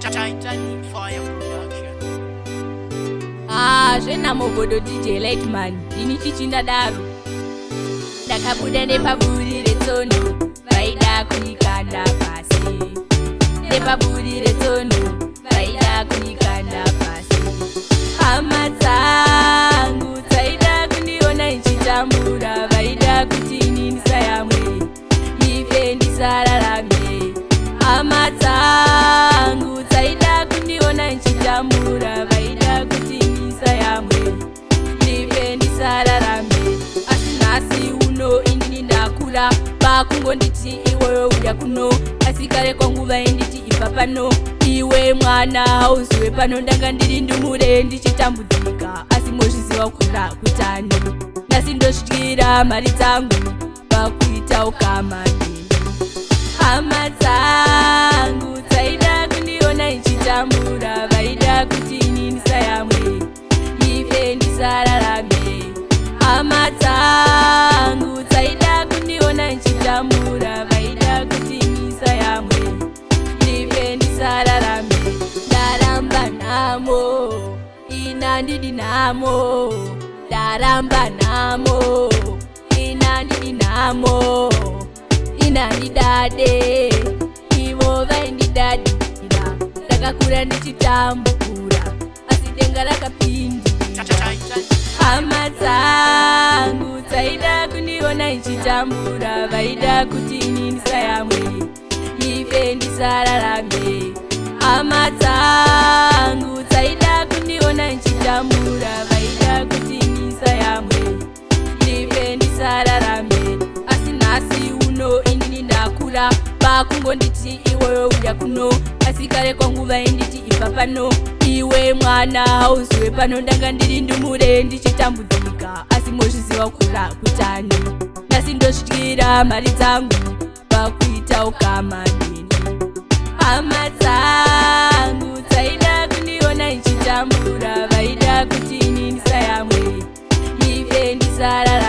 Titanic Fire Production. Zvena mogodo DJ Lightman ini chichinda daro ndakabuda nepaburi retsono vaida kunikanda pasi nepaburi retsono vaida kunikanda pasi hama dzangu dzaida kundiona ichitambura vaida kuti ini ndisayamwe ife ndisararame hama dzangu dzaida kundiona ichitambura vaida kuti yamwe ife ndisararame asi nhasi uno inini ndakura vakungonditi iwewe uya kuno asi kare kwanguva inditi ibva pano iwe mwana hauziwe pano ndanga ndiri ndumure ndichitambudzika asi mozviziva kukura kutani nhasi ndosvitira mari dzangu vakuita ukama nini hama dzangu dzaida kundiona ichitambura vaida kuti ini ndisayamwe ife ndisararame hama dzangu dzaida kundiona ichitambura vaida kuti ndisayamwe ife ndisararame ndaramba nhamo ina ndidi nhamo ndaramba nhamo ina ndidi nhamo ina ndidade ivo vaindidadira ndakakura ndichitambura asi denga rakapindi hama dzangu dzaida kundiona ichitambura vaida kuti ini ndisayamwe ife ndisararame hama dzangu dzaida kundiona ichitambura vaida kuti ini ndisayamwe ife ndisararame asi nhasi uno inini ndakura vakungonditi iwewe uya kuno asi kare kwanguva inditi ibva pano iwe mwana hauziwe pano ndanga ndiri ndumure ndichitambudzika asi mozviziva kukura kutani nhasi ndosvitira mari dzangu vakuita ukama nini hama dzangu dzaida kundiona ichitambura vaida kuti ini ndisayamwe ife ndisarara